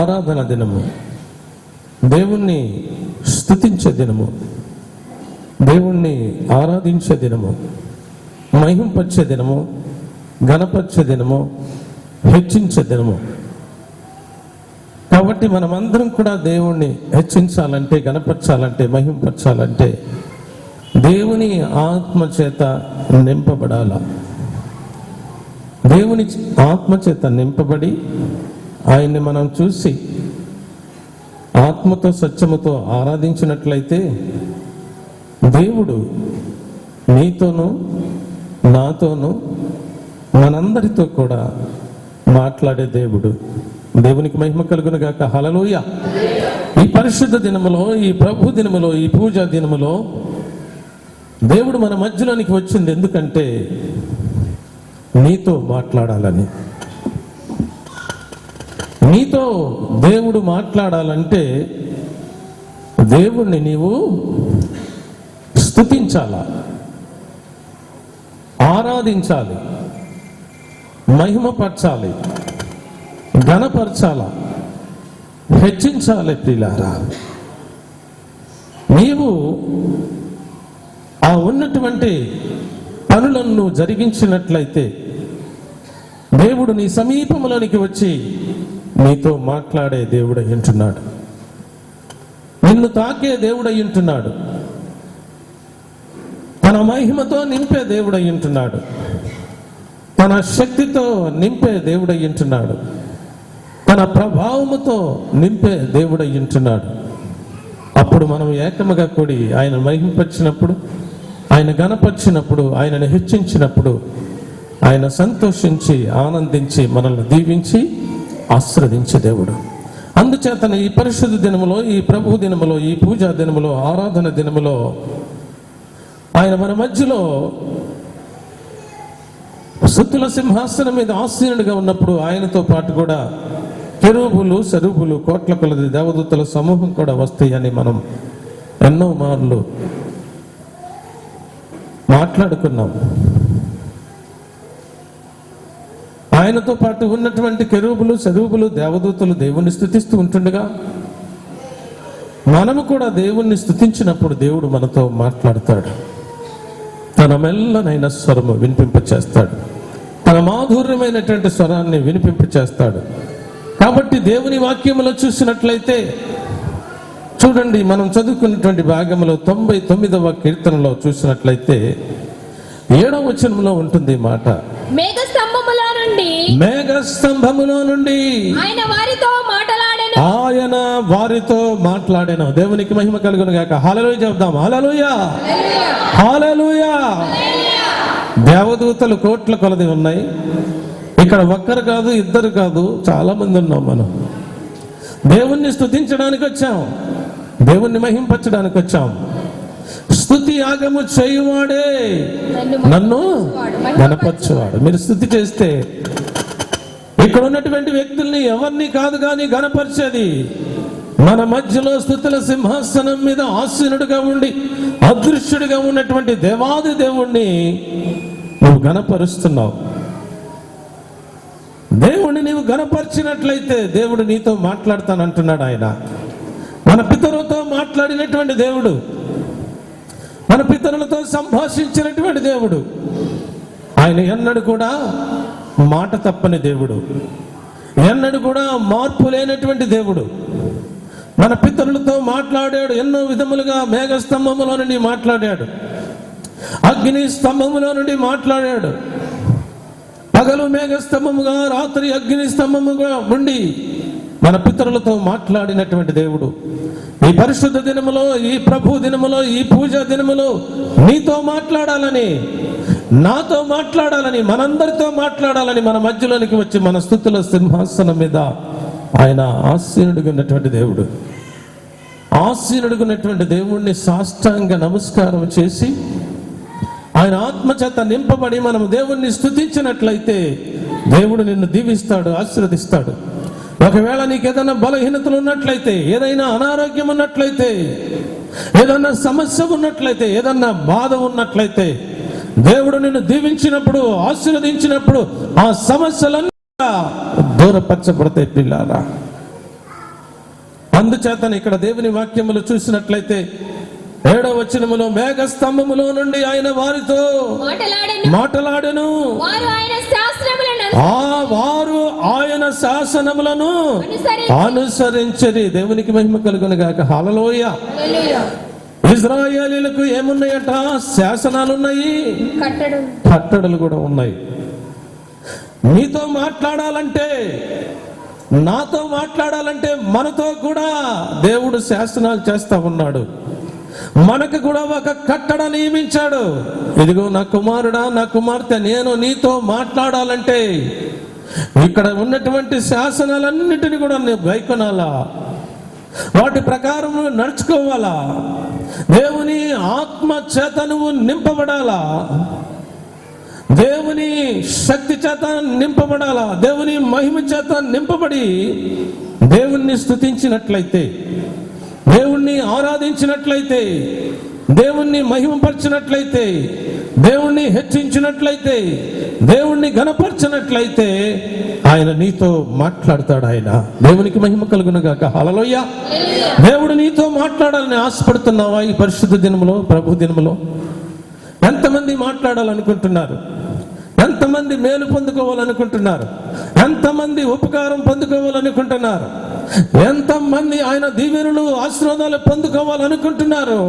ఆరాధన దినము, దేవుణ్ణి స్తుతించే దినము, దేవుణ్ణి ఆరాధించే దినము, మహింపరిచే దినము, ఘనపరిచే దినము, హెచ్చించే దినము. కాబట్టి మనమందరం కూడా దేవుణ్ణి హెచ్చించాలంటే, ఘనపరచాలంటే, మహింపరచాలంటే దేవుని ఆత్మ చేత నింపబడాల. దేవుని ఆత్మ చేత నింపబడి ఆయన్ని మనం చూసి ఆత్మతో సత్యముతో ఆరాధించినట్లయితే దేవుడు నీతోనూ నాతోనూ మనందరితో కూడా మాట్లాడే దేవుడు. దేవునికి మహిమ కలుగును గాక. హల్లెలూయా. ఈ పరిశుద్ధ దినములో, ఈ ప్రభు దినములో, ఈ పూజా దినములో దేవుడు మన మధ్యలోనికి వచ్చింది ఎందుకంటే నీతో మాట్లాడాలని. నీతో దేవుడు మాట్లాడాలంటే దేవుణ్ణి నీవు స్తుతించాలా, ఆరాధించాలి, మహిమపరచాలి, ఘనపరచాలా, హెచ్చించాలి. ప్రియులారా, నీవు ఆ ఉన్నటువంటి పనులను జరిగించినట్లయితే దేవుడు నీ సమీపంలోనికి వచ్చి నీతో మాట్లాడే దేవుడై ఉంటున్నాడు. నిన్ను తాకే దేవుడై ఉంటున్నాడు. తన మహిమతో నింపే దేవుడై ఉంటున్నాడు. తన శక్తితో నింపే దేవుడై ఉంటున్నాడు. తన ప్రభావముతో నింపే దేవుడై ఉంటున్నాడు. అప్పుడు మనం ఏకముగా కూడి ఆయన మహిమపరిచినప్పుడు, ఆయన ఘనపరిచినప్పుడు, ఆయనను హెచ్చించినప్పుడు ఆయన సంతోషించి ఆనందించి మనల్ని దీవించి ఆశీర్వదించే దేవుడు. అందుచేతన ఈ పరిశుద్ధ దినములో, ఈ ప్రభు దినములో, ఈ పూజా దినములో, ఆరాధన దినములో ఆయన మన మధ్యలో స్తుతుల సింహాసనం మీద ఆసీనుడిగా ఉన్నప్పుడు ఆయనతో పాటు కూడా కెరూబులు, సరూబులు, కోట్ల కొలది దేవదూతల సమూహం కూడా వస్తాయని మనం ఎన్నో మార్లు మాట్లాడుకున్నాం. ఆయనతో పాటు ఉన్నటువంటి కెరూబులు, సరూబులు, దేవదూతలు దేవుణ్ణి స్తుతిస్తూ ఉంటుండగా మనము కూడా దేవుణ్ణి స్తుతించినప్పుడు దేవుడు మనతో మాట్లాడతాడు. తన మెల్లనైన స్వరము వినిపింపచేస్తాడు. తన మాధుర్యమైనటువంటి స్వరాన్ని వినిపింపచేస్తాడు. కాబట్టి దేవుని వాక్యములో చూసినట్లయితే చూడండి, మనం చదువుకున్నటువంటి భాగంలో 99వ కీర్తనలో చూసినట్లయితే 7వ వచనంలో ఉంటుంది ఈ మాట. మేఘస్తంభములో నుండి ఆయన వారితో మాట్లాడెను. దేవునికి మహిమ కలుగును గాక. హల్లెలూయా చెప్దాం. హల్లెలూయా, హల్లెలూయా. దేవదూతలు కోట్ల కొలది ఉన్నాయి. ఇక్కడ ఒక్కరు కాదు, ఇద్దరు కాదు, చాలా మంది ఉన్నాం. మనం దేవుణ్ణి స్తుతించడానికి వచ్చాం, దేవుణ్ణి మహింపరచడానికి వచ్చాం. స్తుతి యాగము చేయువాడే నన్ను ఘనపరచువాడు. మీరు స్తుతి చేస్తే ఇక్కడ ఉన్నటువంటి వ్యక్తుల్ని ఎవరిని కాదు కానీ ఘనపరిచేది మన మధ్యలో స్తుతుల సింహాసనం మీద ఆసీనుడిగా ఉండి అదృశ్యుడిగా ఉన్నటువంటి దేవాది దేవుణ్ణి నువ్వు ఘనపరుస్తున్నావు. దేవుణ్ణి నీవు ఘనపరిచినట్లయితే దేవుడు నీతో మాట్లాడతానంటున్నాడు. ఆయన మన పితరులతో మాట్లాడినటువంటి దేవుడు, మన పితరులతో సంభాషించినటువంటి దేవుడు. ఆయన ఎన్నడూ కూడా మాట తప్పని దేవుడు, ఎన్నడూ కూడా మార్పు లేనటువంటి దేవుడు. మన పితరులతో మాట్లాడాడు ఎన్నో విధములుగా. మేఘస్తంభములో నుండి మాట్లాడాడు, అగ్ని స్తంభములో నుండి మాట్లాడాడు. పగలు మేఘస్తంభముగా, రాత్రి అగ్ని స్తంభముగా ఉండి మన పితరులతో మాట్లాడినటువంటి దేవుడు ఈ పరిశుద్ధ దినములో, ఈ ప్రభు దినములో, ఈ పూజా దినములో నీతో మాట్లాడాలని, నాతో మాట్లాడాలని, మనందరితో మాట్లాడాలని మన మధ్యలోనికి వచ్చి మన స్తుతుల సింహాసనం మీద ఆయన ఆసీనుడిగా ఉన్నటువంటి దేవుడు. ఆసీనుడిగా ఉన్నటువంటి దేవుణ్ణి సాష్టాంగ నమస్కారం చేసి ఆయన ఆత్మచేత నింపబడి మనం దేవుణ్ణి స్తుతించినట్లయితే దేవుడు నిన్ను దీవిస్తాడు, ఆశీర్వదిస్తాడు. ఒకవేళ నీకు ఏదైనా బలహీనతలు ఉన్నట్లయితే, ఏదైనా అనారోగ్యం ఉన్నట్లయితే, ఏదన్నా సమస్య ఉన్నట్లయితే, ఏదన్నా బాధ ఉన్నట్లయితే దేవుడు నిన్ను దీవించినప్పుడు, ఆశీర్వదించినప్పుడు ఆ సమస్యలన్నీ దూరపరచబడతాయి. పిల్లారా, అందుచేత ఇక్కడ దేవుని వాక్యములు చూసినట్లయితే 7వ వచనములో, మేఘ స్తంభములో నుండి ఆయన వారితో మాటలాడెను, వారు ఆయన శాసనములను అనుసరించరి. దేవునికి మహిమ కలుగును గాక. హల్లెలూయా. ఇశ్రాయేలీయులకు ఏమున్నాయట? శాసనాలున్నాయి, కట్టడలు కూడా ఉన్నాయి. నీతో మాట్లాడాలంటే, నాతో మాట్లాడాలంటే మనతో కూడా దేవుడు శాసనాలు చేస్తా ఉన్నాడు. మనకు కూడా ఒక కట్టడ నియమించాడు. ఇదిగో నా కుమారుడా, నా కుమార్తె, నేను నీతో మాట్లాడాలంటే ఇక్కడ ఉన్నటువంటి శాసనాలన్నిటిని కూడా నేను గైకొనాలా, వాటి ప్రకారం నడుచుకోవాలా, దేవుని ఆత్మ చేత నువ్వు నింపబడాలా, దేవుని శక్తి చేత నింపబడాలా, దేవుని మహిమ చేత నింపబడి దేవుణ్ణి స్తుతించినట్లయితే, దేవుణ్ణి ఆరాధించినట్లయితే, దేవుణ్ణి మహిమపరిచినట్లయితే, దేవుణ్ణి హెచ్చించినట్లయితే, దేవుణ్ణి ఘనపరిచినట్లయితే ఆయన నీతో మాట్లాడతాడు. ఆయన దేవునికి మహిమ కలుగును గాక. హల్లెలూయా. దేవుడు నీతో మాట్లాడాలని ఆశపడుతున్నావా? ఈ పరిశుద్ధ దినములో, ప్రభు దినములో ఎంతమంది మాట్లాడాలనుకుంటున్నారు? ఎంతమంది మేలు పొందుకోవాలనుకుంటున్నారు? ఎంతమంది ఉపకారం పొందుకోవాలనుకుంటున్నారు? ఎంతమంది ఆయన దీవెనలు, ఆశీర్వాదాలు పొందుకోవాలనుకుంటున్నారు?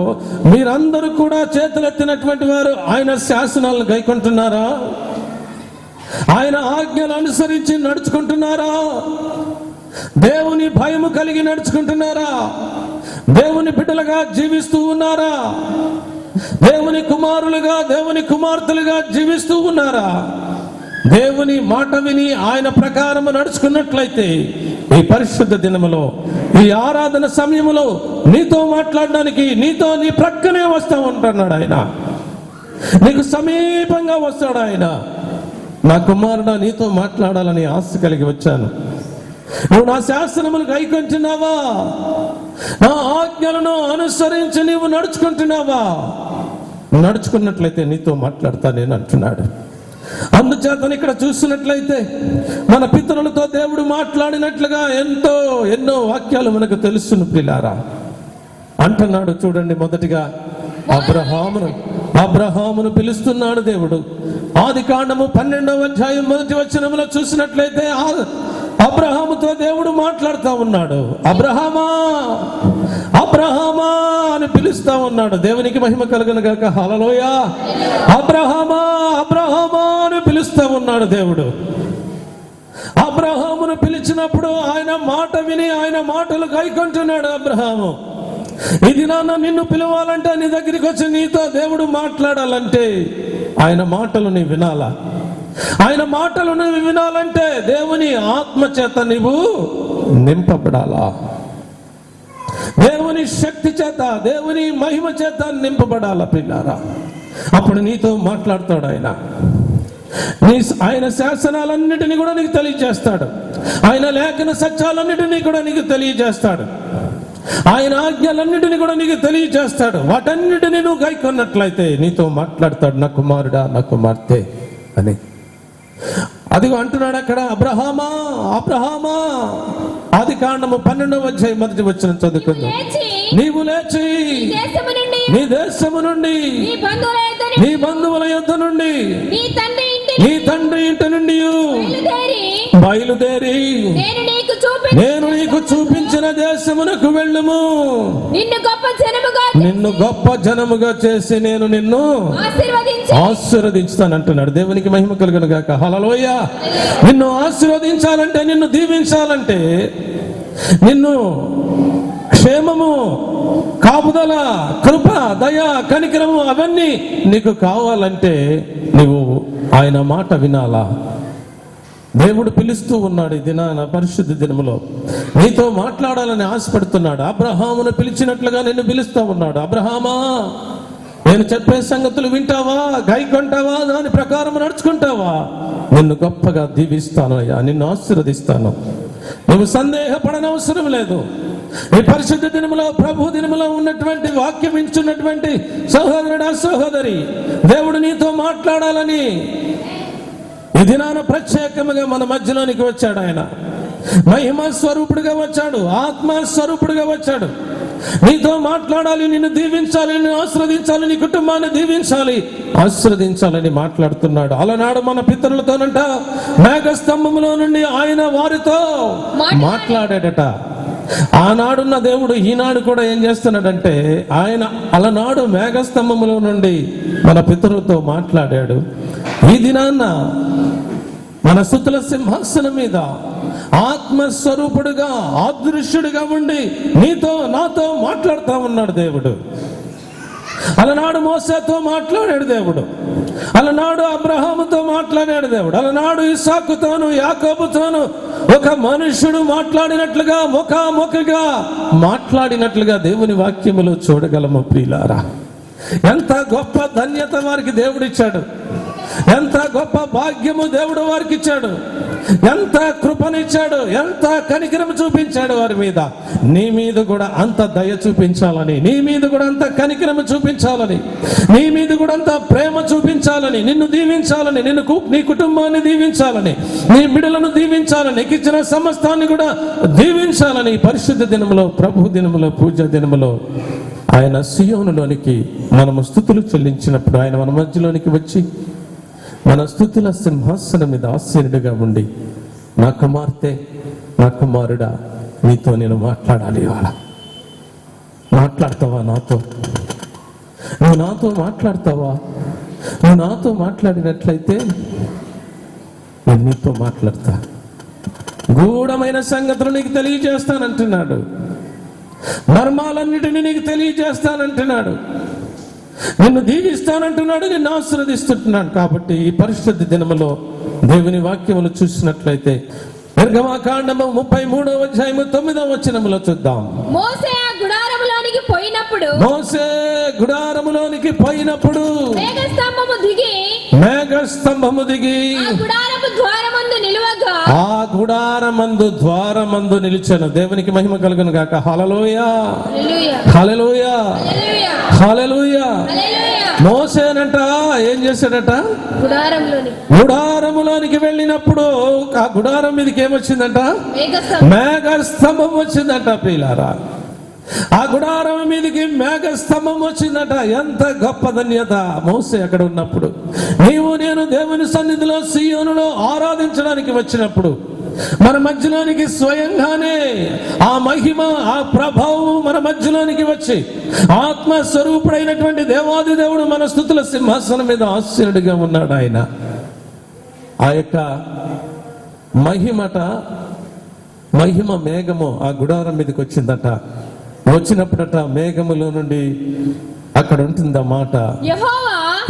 మీరందరూ కూడా చేతులెత్తినటువంటి వారు ఆయన శాసనాలను గైకొంటున్నారా? ఆయన ఆజ్ఞలు అనుసరించి నడుచుకుంటున్నారా? దేవుని భయము కలిగి నడుచుకుంటున్నారా? దేవుని బిడ్డలుగా జీవిస్తూ ఉన్నారా? దేవుని కుమారులుగా, దేవుని కుమార్తెలుగా జీవిస్తూ ఉన్నారా? దేవుని మాట విని ఆయన ప్రకారం నడుచుకున్నట్లయితే ఈ పరిశుద్ధ దినములో, ఈ ఆరాధన సమయములో నీతో మాట్లాడడానికి, నీతో నీ ప్రక్కనే వస్తా ఉంటున్నాడు ఆయన. నీకు సమీపంగా వస్తాడు ఆయన. నా కుమారుడా, నీతో మాట్లాడాలని ఆశ కలిగి వచ్చాను. నువ్వు నా శాసనములు గైకొంటున్నావా? నా ఆజ్ఞలను అనుసరించి నీవు నడుచుకుంటున్నావా? నడుచుకున్నట్లయితే నీతో మాట్లాడతా నేను అంటున్నాడు. అందుచేత ఇక్కడ చూసినట్లయితే మన పితరులతో దేవుడు మాట్లాడినట్లుగా ఎన్నో వాక్యాలు మనకు తెలుసును ప్రియులారా. అంటున్నాడు చూడండి, మొదటిగా అబ్రహామును పిలుస్తున్నాడు దేవుడు. ఆదికాండము 12వ అధ్యాయం 1వ వచనములో చూసినట్లయితే అబ్రహాముతో దేవుడు మాట్లాడుతూ ఉన్నాడు. అబ్రహామా, అబ్రహామా అని పిలుస్తా ఉన్నాడు. దేవునికి మహిమ కలుగును గాక. హల్లెలూయా. అబ్రహామా, అబ్రహామా అని పిలుస్తా ఉన్నాడు దేవుడు. అబ్రహామును పిలిచినప్పుడు ఆయన మాట విని ఆయన మాటలు గైకొంటున్నాడు అబ్రహాము. ఇది నాన్న నిన్ను పిలవాలంటే, నీ దగ్గరికి వచ్చి నీతో దేవుడు మాట్లాడాలంటే ఆయన మాటలు నీ వినాలా? ఆయన మాటలు నువ్వు వినాలంటే దేవుని ఆత్మ చేత నీవు నింపబడాలా? దేవుని శక్తి చేత, దేవుని మహిమ చేత నింపబడాలా పిల్లారా? అప్పుడు నీతో మాట్లాడతాడు ఆయన. ఆయన శాసనాలన్నిటినీ కూడా నీకు తెలియజేస్తాడు. ఆయన లేఖన సత్యాలన్నిటినీ కూడా నీకు తెలియజేస్తాడు. ఆయన ఆజ్ఞలన్నిటినీ కూడా నీకు తెలియజేస్తాడు. వాటన్నిటినీ నువ్వు గైకొన్నట్లయితే నీతో మాట్లాడతాడు. నా కుమారుడా, నా కుమార్తె అని. అదిగో అంటున్నాడు అక్కడ, అబ్రహామా, అబ్రహామా. ఆదికాండము 12వ అధ్యాయం 1వ వచనం చదువుకుందాం. నీవు లేచి నీ దేశము నుండి, నీ బంధువుల యొద్ద నుండి, నీ తండ్రి ఇంటి నుండి బయలుదేరి నేను నీకు చూపించిన దేశమునకు వెళ్ళుము. నిన్ను గొప్ప జనముగా చేసి నేను నిన్ను ఆశీర్వదించుతానంటున్నాడు. దేవునికి మహిమ కలుగును గాక. హల్లెలూయా. నిన్ను ఆశీర్వదించాలంటే, నిన్ను దీవించాలంటే, నిన్ను క్షేమము, కాపుదల, కృప, దయ, కనికరము అవన్నీ నీకు కావాలంటే నువ్వు ఆయన మాట వినాలా? దేవుడు పిలుస్తూ ఉన్నాడు ఈ దినాన, పరిశుద్ధ దినములో నీతో మాట్లాడాలని ఆశపడుతున్నాడు. అబ్రహామును పిలిచినట్లుగా నిన్ను పిలుస్తూ ఉన్నాడు. అబ్రహామా, నేను చెప్పే సంగతులు వింటావా? గైకొంటావా? దాని ప్రకారం నడుచుకుంటావా? నిన్ను గొప్పగా దీవిస్తానయ్యా, నిన్ను ఆశీర్వదిస్తాను. నువ్వు సందేహపడనవసరం లేదు. ఈ పరిశుద్ధ దినములో, ప్రభు దినములో ఉన్నటువంటి వాక్యం ఇచ్చున్నటువంటి సహోదరుడా, సహోదరి, దేవుడు నీతో మాట్లాడాలని ఈ దినాన ప్రత్యేకముగా మన మధ్యలోనికి వచ్చాడు ఆయన. మహిమ స్వరూపుడుగా వచ్చాడు, ఆత్మ స్వరూపుడుగా వచ్చాడు. నీతో మాట్లాడాలి, నిన్ను దీవించాలి, నిన్ను ఆశీర్వదించాలి, నీ కుటుంబాన్ని దీవించాలి, ఆశీర్వదించాలని మాట్లాడుతున్నాడు. అలనాడు మన పితరులతోనంట మేఘస్తంభములో నుండి ఆయన వారితో మాట్లాడాడట. ఆనాడున్న దేవుడు ఈనాడు కూడా ఏం చేస్తున్నాడంటే, ఆయన అలనాడు మేఘస్తంభములో నుండి మన పితరులతో మాట్లాడాడు. ఈ దినాన్న మన స్తుతుల సింహాసనం మీద ఆత్మస్వరూపుడుగా అదృశ్యుడిగా ఉండి నీతో నాతో మాట్లాడుతూ ఉన్నాడు దేవుడు. అలనాడు మోసేతో మాట్లాడాడు దేవుడు, అలనాడు అబ్రహాముతో మాట్లాడాడు దేవుడు, అలనాడు ఇస్సాకుతోను యాకోబుతోను ఒక మనుష్యుడు మాట్లాడినట్లుగా ముఖాముఖిగా మాట్లాడినట్లుగా దేవుని వాక్యములో చూడగలము ప్రియులారా. ఎంత గొప్ప ధన్యత వారికి దేవుడిచ్చాడు, ఎంత గొప్ప భాగ్యము దేవుడు వారికి ఇచ్చాడు, ఎంత కృపనిచ్చాడు, ఎంత కనికరం చూపించాడు వారి మీద. నీ మీద కూడా అంత దయ చూపించాలని, నీ మీద కూడా అంత కనికరం చూపించాలని, నీ మీద కూడా అంత ప్రేమ చూపించాలని, నిన్ను దీవించాలని, నీ కుటుంబాన్ని దీవించాలని, నీ బిడ్డలను దీవించాలని, నీకు ఇచ్చిన సమస్తాన్ని కూడా దీవించాలని పరిశుద్ధ దినములో, ప్రభు దినములో, పూజ దినములో ఆయన సియోనులోనికి మనము స్తుతులు చెల్లించినప్పుడు ఆయన మన మధ్యలోనికి వచ్చి మన స్తుతుల సింహాసనం మీద ఆసీనుడిగా ఉండి, నా కుమార్తె, నా కుమారుడా, నీతో నేను మాట్లాడాలి. ఇవాళ మాట్లాడతావా నాతో? నువ్వు నాతో మాట్లాడతావా? నువ్వు నాతో మాట్లాడినట్లయితే నేను నీతో మాట్లాడతా, గూఢమైన సంగతులు నీకు తెలియజేస్తానంటున్నాడు, మర్మాలన్నిటినీ నీకు తెలియజేస్తానంటున్నాడు, నిన్ను దీవిస్తానంటున్నాడు, నిన్ను ఆశీర్వదిస్తున్నాడు. కాబట్టి ఈ పరిశుద్ధ దినములో దేవుని వాక్యములు చూసినట్లయితే నిర్గమకాండము 33వ అధ్యాయము 9వ వచనములో చూద్దాం. మోసే గుడారములోనికి పోయినప్పుడు మేఘస్తంభము దిగి ఆ గుడారమందు ద్వారమందు నిలిచెను. దేవునికి మహిమ కలుగును గాక. హల్లెలూయా, హల్లెలూయా, హల్లెలూయా. మోసేనంట ఏం చేశాడట? గుడారములోనికి వెళ్ళినప్పుడు ఆ గుడారం మీదకి ఏమొచ్చిందంట? మేఘస్తంభం వచ్చిందంట. ప్రియులారా, ఆ గుడారం మీదకి మేఘస్తంభం వచ్చిందట. ఎంత గొప్ప ధన్యత మోసే అక్కడ ఉన్నప్పుడు. నీవు నేను దేవుని సన్నిధిలో సియోనులో ఆరాధించడానికి వచ్చినప్పుడు మన మధ్యలోనికి స్వయంగానే ఆ మహిమ, ఆ ప్రభావం మన మధ్యలోనికి వచ్చి ఆత్మస్వరూపుడైనటువంటి దేవాది దేవుడు మన స్తుతుల సింహాసనం మీద ఆసీనుడిగా ఉన్నాడు. ఆయన ఆ యొక్క మహిమ మేఘము ఆ గుడారం మీదకి వచ్చిందట. వచ్చినప్పుడట మేఘములో నుండి అక్కడ ఉంటుంది ఆ మాట,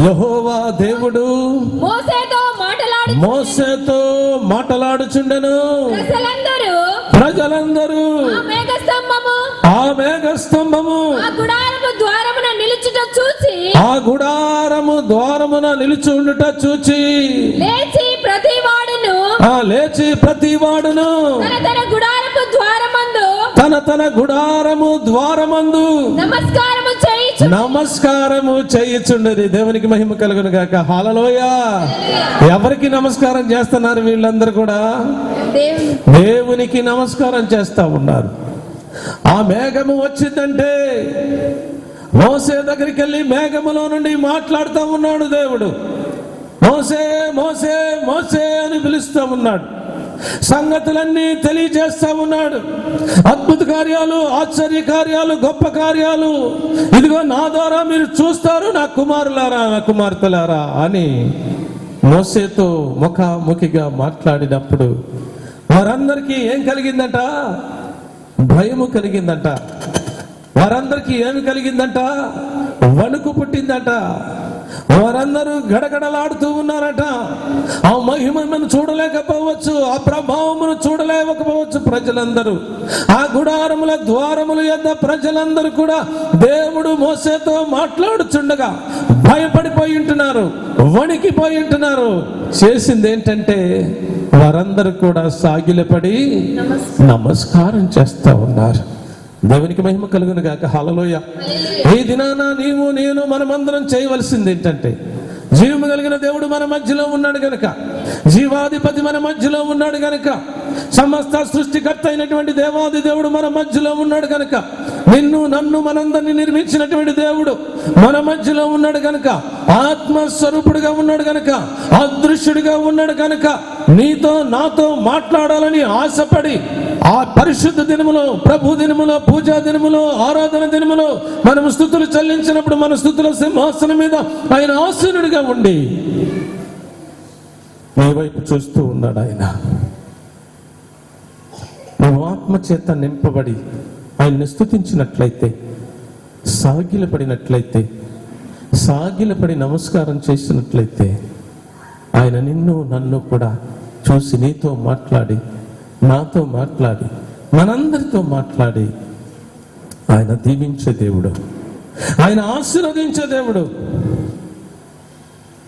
యెహోవా దేవుడు మోసేతో మాటలాడుచుండెను. ప్రజలందరూ ఆ మేఘస్తంభము ఆ గుడారము ద్వారమున నిలిచి ఉండుట చూచి లేచి ప్రతి వాడును తన గుడారము ద్వారమందు నమస్కారము చేయుచుండేది. దేవునికి మహిమ కలుగును గాక. హల్లెలూయా. ఎవరికి నమస్కారం చేస్తున్నారు వీళ్ళందరూ కూడా? దేవునికి నమస్కారం చేస్తా ఉన్నారు. ఆ మేఘము వచ్చిందంటే మోసే దగ్గరికి వెళ్ళి మేఘములో నుండి మాట్లాడుతూ ఉన్నాడు దేవుడు. మోసే మోసే మోసే అని పిలుస్తూ ఉన్నాడు. సంగతులన్నీ తెలియజేస్తా ఉన్నాడు. అద్భుత కార్యాలు, ఆశ్చర్య కార్యాలు, గొప్ప కార్యాలు ఇదిగో నా ద్వారా మీరు చూస్తారు, నా కుమారులారా, నా కుమార్తెలారా అని మోసేతో ముఖాముఖిగా మాట్లాడినప్పుడు వారందరికీ ఏం కలిగిందట? భయము కలిగిందట. వారందరికీ ఏమి కలిగిందట? వణుకు పుట్టిందట. వారందరూ గడగడలాడుతూ ఉన్నారట. ఆ మహిమను చూడలేకపోవచ్చు, ఆ ప్రభావమును చూడలేకపోవచ్చు ప్రజలందరూ. ఆ గుడారముల ద్వారముల యొద్ద ప్రజలందరూ కూడా దేవుడు మోసేతో మాట్లాడుచుండగా భయపడిపోయి ఉంటున్నారు, వణికిపోయి ఉంటున్నారు. చేసింది ఏంటంటే వారందరూ కూడా సాగిలపడి నమస్కారం చేస్తా ఉన్నారు. దేవునికి మహిమ కలుగును గాక. హల్లెలూయా. ఈ దినాన నీవు నేను మనమందరం చేయవలసింది ఏంటంటే, జీవము కలిగిన దేవుడు మన మధ్యలో ఉన్నాడు గనుక, జీవాధిపతి మన మధ్యలో ఉన్నాడు గనుక సమస్త సృష్టికర్త అయినటువంటి దేవాది దేవుడు మన మధ్యలో ఉన్నాడు కనుక, నిన్ను నన్ను మనందరినీ నిర్మించినటువంటి దేవుడు మన మధ్యలో ఉన్నాడు కనుక, ఆత్మస్వరూపుడుగా ఉన్నాడు కనుక, అదృశ్యుడిగా ఉన్నాడు కనుక, నీతో నాతో మాట్లాడాలని ఆశపడి ఆ పరిశుద్ధ దినములో, ప్రభు దినములో, పూజా దినములో, ఆరాధన దినములో మనం స్తుతులు చెల్లించినప్పుడు మన స్తుతుల సింహాసనం మీద ఆయన ఆసీనుడిగా ఉండి నీ వైపు చూస్తూ ఉన్నాడు. ఆయన నువ్వు ఆత్మచేత నింపబడి ఆయన్ని స్తుతించినట్లయితే, సాగిలపడి నమస్కారం చేసినట్లయితే, ఆయన నిన్ను నన్ను కూడా చూసి నీతో మాట్లాడి, నాతో మాట్లాడి, మనందరితో మాట్లాడి ఆయన దీవించే దేవుడు, ఆయన ఆశీర్వదించే దేవుడు.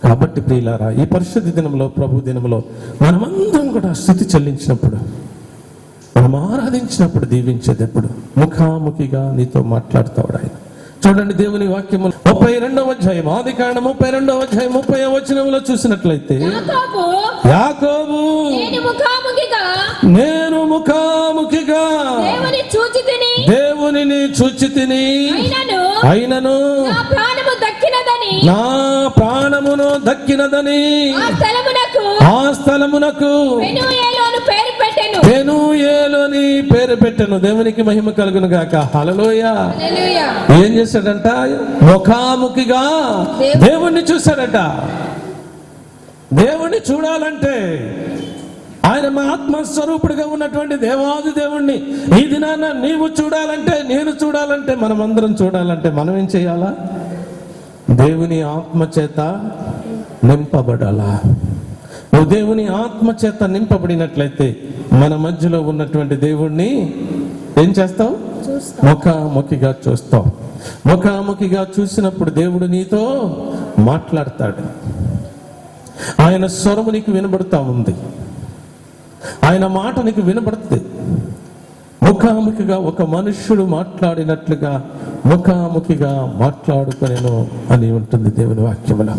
కాబట్టి ప్రియులారా, ఈ పరిశుద్ధ దినంలో, ప్రభు దినంలో మనమందరం కూడా స్తుతి చెల్లించినప్పుడు, మనం ఆరాధించినప్పుడు, దీవించేటప్పుడు ముఖాముఖిగా నీతో మాట్లాడతాడు ఆయన. చూడండి దేవుని వాక్యము 32వ అధ్యాయం, ఆదికాండం 32వ అధ్యాయం 30వ వచనంలో చూసినట్లయితే, యాకోబు నేను ముఖాముఖిగా దేవునిని చూచితిని, అయినను నా ప్రాణమును దక్కినదని ఆ స్థలమునకు పెనూయేలోని పేరు పెట్టెను. దేవునికి మహిమ కలుగును గాక. హల్లెలూయా. ఏం చేశాడంట? ముఖాముఖిగా దేవుణ్ణి చూశాడట. దేవుణ్ణి చూడాలంటే, ఆయన మా ఆత్మస్వరూపుడిగా ఉన్నటువంటి దేవాది దేవుణ్ణి ఈ దినాన నీవు చూడాలంటే, నేను చూడాలంటే, మనమందరం చూడాలంటే మనం ఏం చేయాలా? దేవుని ఆత్మచేత నింపబడాలా. నువ్వు దేవుని ఆత్మచేత నింపబడినట్లయితే మన మధ్యలో ఉన్నటువంటి దేవుణ్ణి ఏం చేస్తావు? ముఖాముఖిగా చూస్తావు. ముఖాముఖిగా చూసినప్పుడు దేవుడు నీతో మాట్లాడతాడు. ఆయన స్వరము నీకు వినబడుతూ ఉంది, ఆయన మాట నీకు వినబడుతుంది. ముఖాముఖిగా ఒక మనుష్యుడు మాట్లాడినట్లుగా ముఖాముఖిగా మాట్లాడుకొనెను అని ఉంటుంది దేవుని వాక్యములో.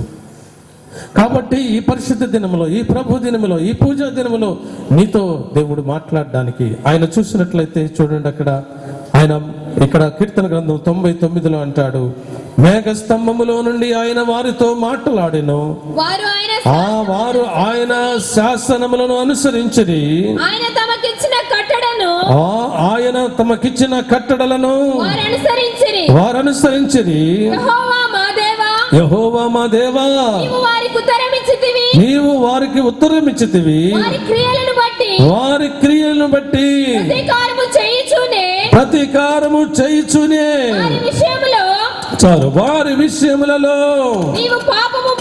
కాబట్టి ఈ పరిశుద్ధ దినములో, ఈ ప్రభు దినములో, ఈ పూజా దినములో నీతో దేవుడు మాట్లాడడానికి ఆయన చూసినట్లయితే చూడండి, అక్కడ ఆయన ఇక్కడ కీర్తన గ్రంథం 99లో అంటాడు, మేఘస్తంభములో నుండి ఆయన వారితో మాట్లాడెను, వారు ఆయన శాసనములను అనుసరించిరి, ఆయన తమకిచ్చిన కట్టడలను వారు అనుసరించిరి. యెహోవా మా దేవా, నీవు వారికి ఉత్తరమిచ్చితివి, వారి క్రియలను బట్టి ప్రతీకారము చేయుచునే చాలు. వారి విషయములలో పాపము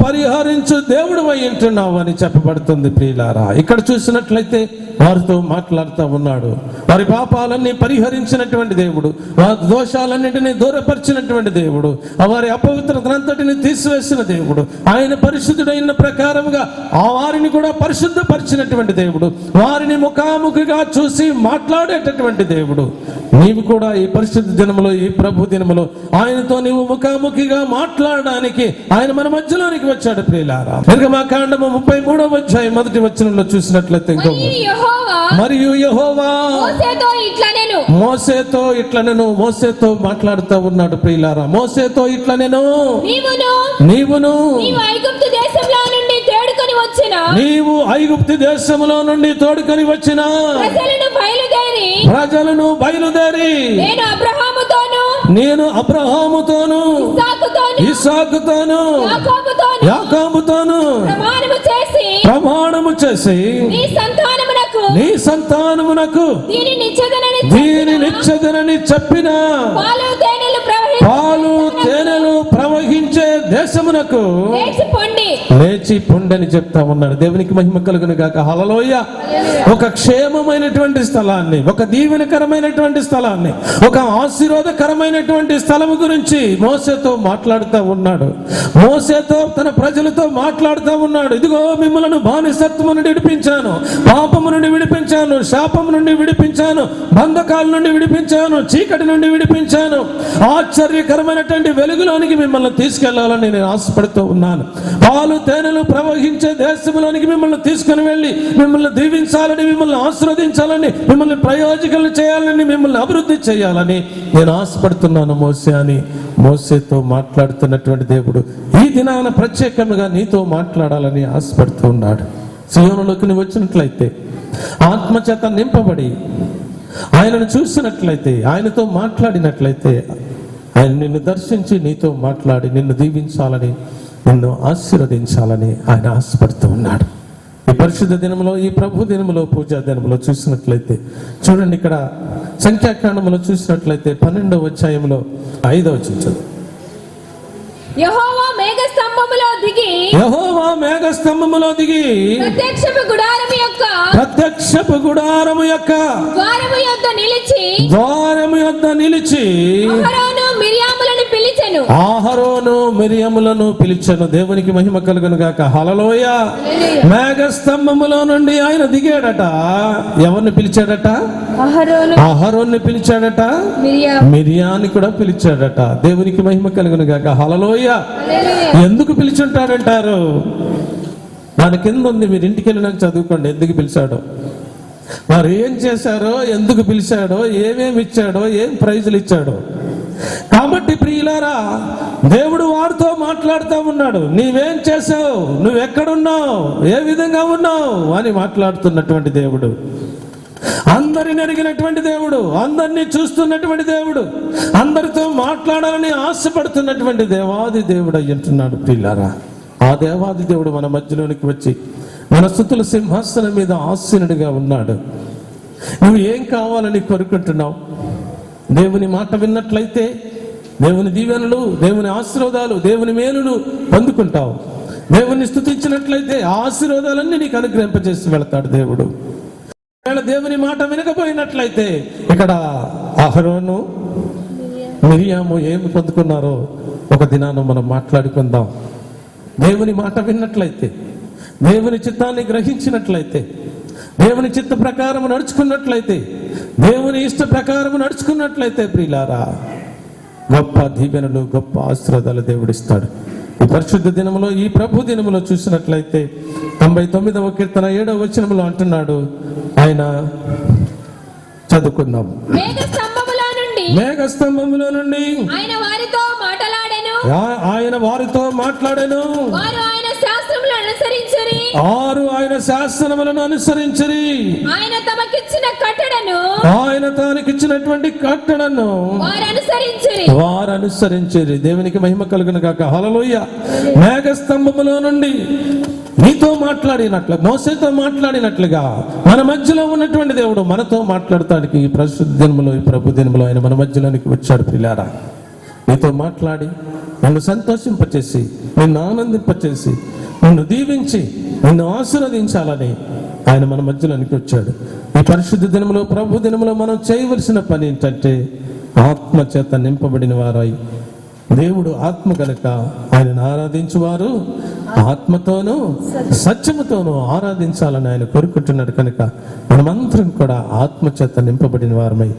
పరిహరించు దేవుడు ఉంటున్నావు అని చెప్పబడుతుంది. ప్రియులారా, ఇక్కడ చూసినట్లయితే వారితో మాట్లాడుతూ ఉన్నాడు. వారి పాపాలన్నీ పరిహరించినటువంటి దేవుడు, వారి దోషాలన్నింటినీ దూరపరిచినటువంటి దేవుడు, వారి అపవిత్రతనంతటిని తీసివేసిన దేవుడు, ఆయన పరిశుద్ధుడైన ప్రకారముగా ఆ వారిని కూడా పరిశుద్ధపరిచినటువంటి దేవుడు, వారిని ముఖాముఖిగా చూసి మాట్లాడేటటువంటి దేవుడు. నీవు కూడా ఈ పరిశుద్ధ దినములో, ఈ ప్రభు దినములో ఆయనతో నీవు ముఖాముఖిగా మాట్లాడడానికి ఆయన మన మధ్యలోనికి వచ్చాడు. ప్రియులారా, నిర్గమకాండము 33వ అధ్యాయం 1వ వచనంలో చూసినట్లయితే, మరియు యెహోవా మోసేతో ఇట్లనెను, మోసేతో మాట్లాడుతూ ఉన్నాడు. ప్రియులారా, మోసేతో ఇట్లనెను, నీవు ఐగుప్తు దేశంలో నుండి తోడుకొని వచ్చిన ప్రజలను బయలుదేరి నేను అబ్రహాముతోను ఇస్సాకుతోను యాకోబుతోను ప్రమాణము చేసి నీ సంతానమునకు దీనినిచ్చదనని చెప్పిన పాలు తేనెలు ప్రవహించే దేశమునకు లేచి పొండని చెప్తా ఉన్నాడు. దేవునికి మహిమ కలుగును గాక. హల్లెలూయా. ఒక క్షేమమైనటువంటి స్థలాన్ని, ఒక దీవెనకరమైనటువంటి స్థలాన్ని, ఒక ఆశీర్వాదకరమైనటువంటి స్థలము గురించి మోసేతో మాట్లాడుతూ ఉన్నాడు. మోసేతో తన ప్రజలతో మాట్లాడుతూ ఉన్నాడు. ఇదిగో మిమ్మల్ని బానిసత్వము నుండి విడిపించాను, పాపము నుండి విడిపించాను, శాపము నుండి విడిపించాను, బంధకాల నుండి విడిపించాను, చీకటి నుండి విడిపించాను, ఆశ్చర్యకరమైనటువంటి వెలుగులోనికి మిమ్మల్ని తీసుకెళ్లాలని చేయాలని నేను ఆశపడుతూ ఉన్నాను. పాలు తేనెలు ప్రవహించే దేశంలోనికి మిమ్మల్ని తీసుకుని వెళ్ళి మిమ్మల్ని దీవించాలని, మిమ్మల్ని ఆశీర్వదించాలని, మిమ్మల్ని ప్రయోజకులు చేయాలని, మిమ్మల్ని అభివృద్ధి చేయాలని నేను ఆశపడుతున్నాను మోసే అని మోసేతో మాట్లాడుతున్నటువంటి దేవుడు ఈ దినాన ప్రత్యేకంగా నీతో మాట్లాడాలని ఆశపడుతూ ఉన్నాడు. సీయోనులోకి నువ్వు వచ్చినట్లయితే, ఆత్మచేత నింపబడి ఆయనను చూసినట్లయితే, ఆయనతో మాట్లాడినట్లయితే, ఆయన నిన్ను దర్శించి నీతో మాట్లాడి నిన్ను దీవించాలని, నిన్ను ఆశీర్వదించాలని ఆయన ఆశపడుతూ ఉన్నాడు. ఈ పరిశుద్ధ దినములో, ఈ ప్రభు దినములో, పూజా దినములో చూసినట్లయితే చూడండి, ఇక్కడ సంఖ్యాకాండములో చూసినట్లయితే 12వ అధ్యాయంలో 5వ వచనం, యెహోవా మేఘస్తంభములో దిగి ప్రత్యక్షపు గుడారము యొక్క ద్వారము యొద్ద నిలిచి అహరోను మిరియాములను పిలిచెను. దేవునికి మహిమ కలుగును గాక. హల్లెలూయా. మేఘస్తంభములో నుండి ఆయన దిగాడట. ఎవరిని పిలిచాడట? అహరోన్ని పిలిచాడట, మిరియాని కూడా పిలిచాడట. దేవునికి మహిమ కలుగును గాక. హల్లెలూయా. ఎందుకు పిలిచుంటాడంటారు? దాని కింద ఉంది, మీరు ఇంటికి వెళ్ళినాక చదువుకోండి ఎందుకు పిలిచాడో, వారు ఏం చేశారో, ఎందుకు పిలిచాడో, ఏమేమి ఇచ్చాడో, ఏం ప్రైజులు ఇచ్చాడో. కాబట్టి ప్రియులారా, దేవుడు వారితో మాట్లాడుతూ ఉన్నాడు. నీవేం చేసావు, నువ్వెక్కడున్నావు, ఏ విధంగా ఉన్నావు అని మాట్లాడుతున్నటువంటి దేవుడు, అందరిని ఎరిగినటువంటి దేవుడు, అందరినీ చూస్తున్నటువంటి దేవుడు, అందరితో మాట్లాడాలని ఆశపడుతున్నటువంటి దేవాది దేవుడు అయ్యుంటున్నాడు. ప్రియులారా, ఆ దేవాది దేవుడు మన మధ్యలోనికి వచ్చి మన స్తుతుల సింహాసనం మీద ఆసీనుడిగా ఉన్నాడు. నువ్వు ఏం కావాలని కోరుకుంటున్నావు? దేవుని మాట విన్నట్లయితే దేవుని దీవెనలు, దేవుని ఆశీర్వాదాలు, దేవుని మేలులు పొందుకుంటావు. దేవుని స్తుతించినట్లయితే ఆ ఆశీర్వాదాలన్నీ నీకు అనుగ్రహింపజేసి వెళతాడు దేవుడు. దేవుని మాట వినకపోయినట్లయితే, ఇక్కడ అహరోను మిరియాము ఏమి పొందుకున్నారో ఒక దినాన మనం మాట్లాడుకుందాం. దేవుని మాట విన్నట్లయితే, దేవుని చిత్తాన్ని గ్రహించినట్లయితే, దేవుని చిత్త ప్రకారం నడుచుకున్నట్లయితే, దేవుని ఇష్ట ప్రకారం నడుచుకున్నట్లయితే ప్రియులారా, గొప్ప దీవెనలు, గొప్ప ఆశీర్వాదాలు దేవుడిస్తాడు. ఈ పరిశుద్ధ దినములో, ఈ ప్రభు దినములో చూసినట్లయితే 99వ కీర్తన 7వ వచనములో అంటున్నాడు, ఆయన చదువుకుందాం. మేఘస్తంభములో నుండి ఆయన వారితో మాట్లాడెను, వారు ఆయన శాసనములను అనుసరించిరి, ఆయన తానికిచ్చినటువంటి కట్టడను వారు అనుసరించిరి. దేవునికి మహిమ కలుగును గాక. హల్లెలూయా. మేఘస్తంభములో నుండి నీతో మాట్లాడినట్లు, మోసేతో మాట్లాడినట్లుగా మన మధ్యలో ఉన్నటువంటి దేవుడు మనతో మాట్లాడటానికి ఈ పరిశుద్ధ దినములో, ఈ ప్రభు దినములో ఆయన మన మధ్యలోనికి వచ్చాడు. పిల్లారా, నీతో మాట్లాడి నిన్ను సంతోషింపచేసి, నిన్ను ఆనందింపచేసి, నిన్ను దీవించి, నిన్ను ఆశీర్వదించాలని ఆయన మన మధ్యలోనికి వచ్చాడు. ఈ పరిశుద్ధ దినములో, ప్రభు దినములో మనం చేయవలసిన పని ఏంటంటే, ఆత్మ చేత నింపబడిన వారై, దేవుడు ఆత్మ కనుక ఆయనను ఆరాధించువారు ఆత్మతోనూ సత్యముతోనూ ఆరాధించాలని ఆయన కోరుకుంటున్నాడు. కనుక మనమందరం కూడా ఆత్మ చేత నింపబడిన వారమై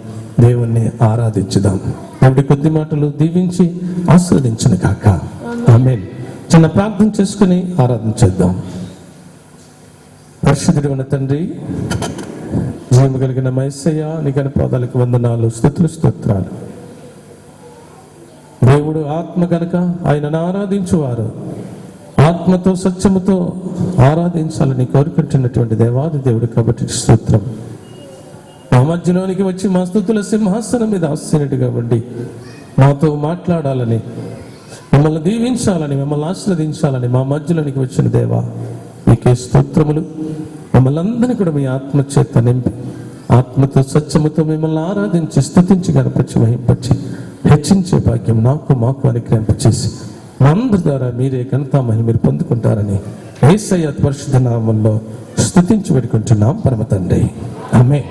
దేవుణ్ణి ఆరాధించుదాం. దేవుడి కొద్ది మాటలు దీవించి ఆశీర్వదించును కాక. ఆమేన్. చిన్న ప్రార్థన చేసుకుని ఆరాధన చేద్దాం. పరిశుద్ధుడైన తండ్రి, జీవము కలిగిన యేసయ్య, నీ ఘన పాదాలకు వందనాలు, స్తుతులు, స్తోత్రాలు. దేవుడు ఆత్మ కనుక ఆయనను ఆరాధించువారు ఆత్మతో సత్యముతో ఆరాధించాలని కోరుకుంటున్నటువంటి దేవాది దేవుడు కాబట్టి స్తోత్రం. మా మధ్యలోనికి వచ్చి మా స్తుతుల సింహాసనం మీద ఆసీనుడిగా ఉండి మాతో మాట్లాడాలని, మిమ్మల్ని దీవించాలని, మిమ్మల్ని ఆశీర్వదించాలని మా మధ్యలోనికి వచ్చిన దేవా, మీకే స్తోత్రములు. మమ్మల్ని అందరినీ కూడా మీ ఆత్మ చేత నింపి, ఆత్మతో సత్యముతో మిమ్మల్ని ఆరాధించి, స్తుతించి, గణపరిచి, మహింపరిచి, హెచ్చించే భాగ్యం నాకు మాకు అనుగ్రహింపచేసి మా అందరి ద్వారా మీరే ఘనత మహిమ పొందుకుంటారని యేసయ్య పరిశుద్ధ నామములో స్తుతించి పెట్టుకుంటున్నాం పరమ తండ్రి. ఆమేన్.